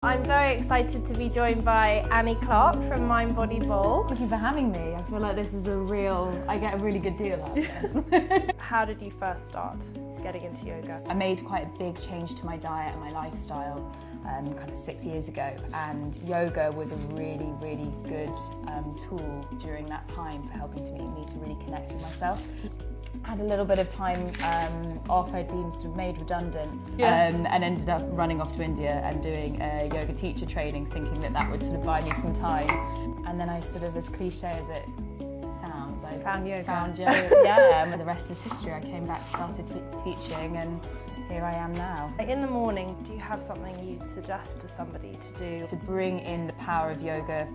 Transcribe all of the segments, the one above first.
I'm very excited to be joined by Clarke from Mind Body Bowl. Thank you for having me. I feel like this is I get a really good deal out of this. How did you first start getting into yoga? I made quite a big change to my diet and my lifestyle kind of 6 years ago, and yoga was a really, really good tool during that time for helping me to really connect with myself. Had a little bit of time off. I'd been sort of made redundant and ended up running off to India and doing a yoga teacher training, thinking that would sort of buy me some time. And then I sort of, as cliche as it sounds, I found yoga. Yeah, and the rest is history. I came back, started teaching, and here I am now. In the morning, do you have something you'd suggest to somebody to do? To bring in the power of yoga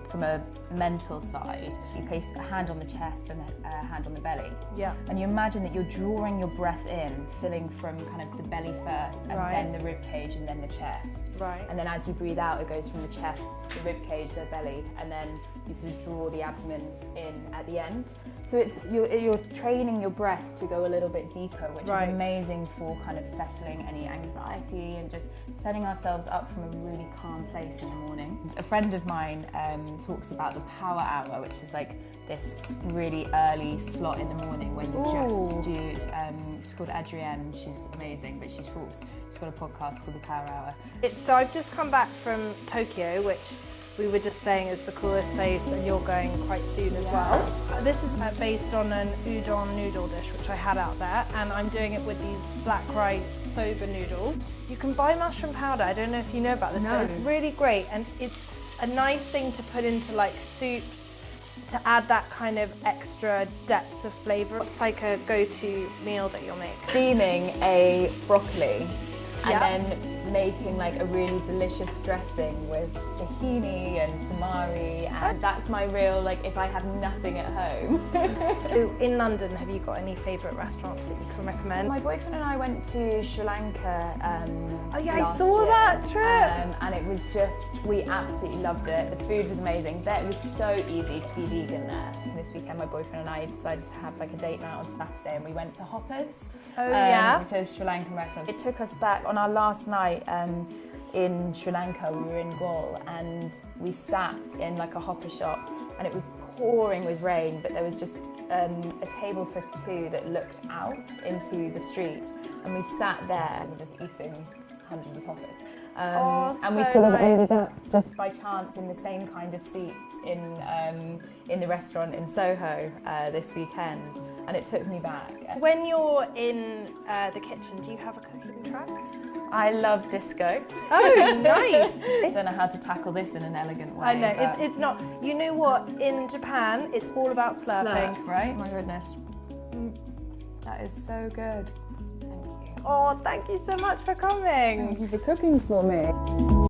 from a mental side, you place a hand on the chest and a hand on the belly. Yeah. And you imagine that you're drawing your breath in, filling from kind of the belly first, and then the rib cage, and then the chest. Right. And then as you breathe out, it goes from the chest, the rib cage, the belly, and then you sort of draw the abdomen in at the end. So you're training your breath to go a little bit deeper, which is amazing for kind of settling any anxiety and just setting ourselves up from a really calm place in the morning. A friend of mine talks about the power hour, which is like this really early slot in the morning when you just do, she's called Adrienne, she's amazing, but she's got a podcast called The Power Hour. So I've just come back from Tokyo, which we were just saying is the coolest place, and you're going quite soon as well. This is based on an udon noodle dish which I had out there, and I'm doing it with these black rice Soba noodles. You can buy mushroom powder, I don't know if you know about this, but it's really great, and it's a nice thing to put into like soups to add that kind of extra depth of flavour. It's like a go-to meal that you'll make. Steaming a broccoli and then making like a really delicious dressing with tahini and tamari, and that's my real, like, if I have nothing at home. So in London, have you got any favourite restaurants that you can recommend? My boyfriend and I went to Sri Lanka I saw that trip! And it was just, we absolutely loved it. The food was amazing. It was so easy to be vegan there. And this weekend my boyfriend and I decided to have like a date night on Saturday, and we went to Hoppers, which is a Sri Lankan restaurant. It took us back on our last night in Sri Lanka. We were in Galle and we sat in like a hopper shop, and it was pouring with rain, but there was just a table for two that looked out into the street, and we sat there and just eating hundreds of hoppers. And we sort of ended up just by chance in the same kind of seats in the restaurant in Soho this weekend, and it took me back. When you're in the kitchen, do you have a cooking track? I love disco. Oh, nice! I don't know how to tackle this in an elegant way. I know, it's not. You know what? In Japan, it's all about slurping. Slurp, right? My goodness. That is so good. Thank you. Oh, thank you so much for coming. Thank you for cooking for me.